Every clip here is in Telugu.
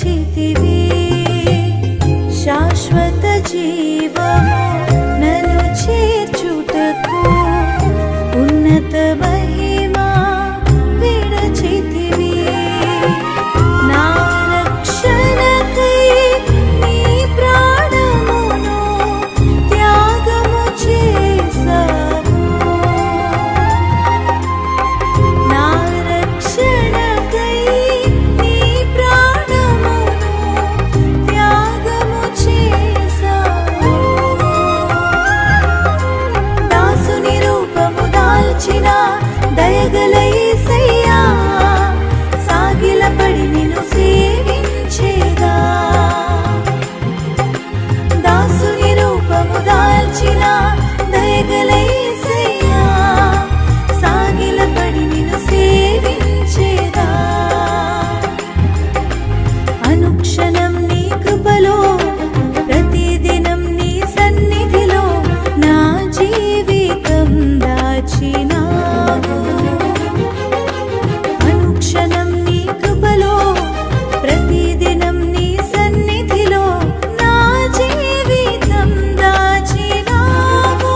విడచితివి శాశ్వత జీవము నన్ను చేర్చుటకు ఉన్నత మహిమ విడచితివి నా రక్షణకై నీ ప్రాణమును త్యాగము చేసావు నా రక్షణకై నీ ప్రాణమును త్యాగము చేసావు దాసుని రూపము దాల్చిన దయగల యేసయ్యా సాగిలపడి నిన్ను సేవించేదా దాసుని రూపము దాల్చిన దయగల యేసయ్యా సాగిలపడి నిన్ను సేవించేదా అనుక్షణం నీ కృపలో ప్రతిదినం నీ సన్నిధిలో నా జీవితం దాచినావు అనుక్షణం నీ కృపలో ప్రతిదినం నీ సన్నిధిలో నా జీవితం దాచినావు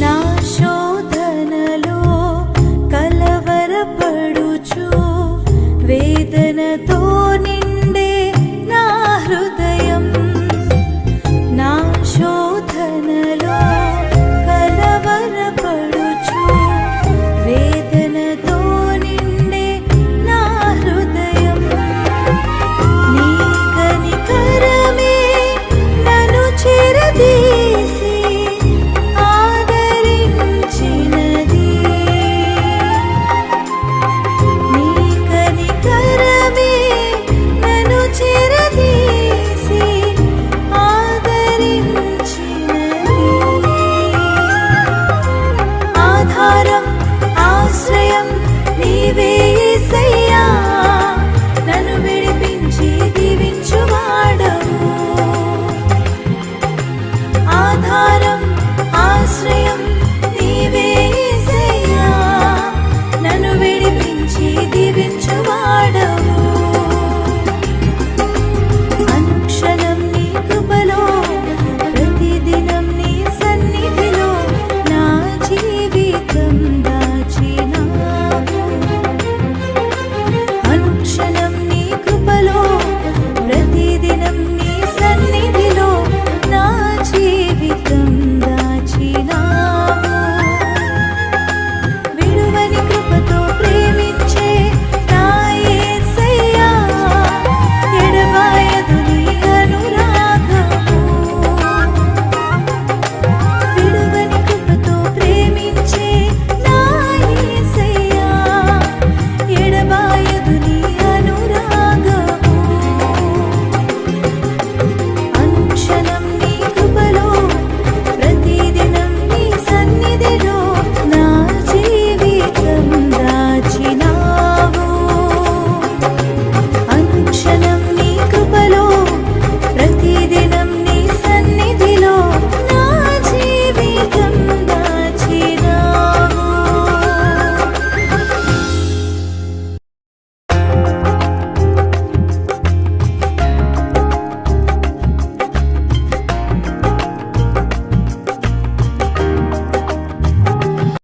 నా శోధనలో కలవరపడుచు వేదనతో నిండే నా హృదయం నా శోధనలో కలవరపడుచు వేదనతో నిండే నా హృదయం నీ కనికరమే నన్ను చేరదీసి ఆదరించినది నీ కనికరమే నన్ను చేరదీసి ఆదరించినది ఆధారం ఆశ్రయం నీవే